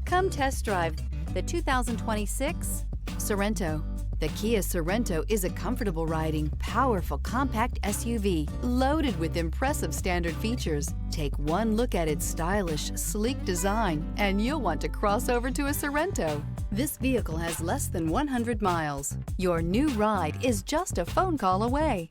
Come test drive the 2026 Sorento. The Kia Sorento is a comfortable riding, powerful compact SUV loaded with impressive standard features. Take one look at its stylish, sleek design and you'll want to cross over to a Sorento. This vehicle has less than 100 miles. Your new ride is just a phone call away.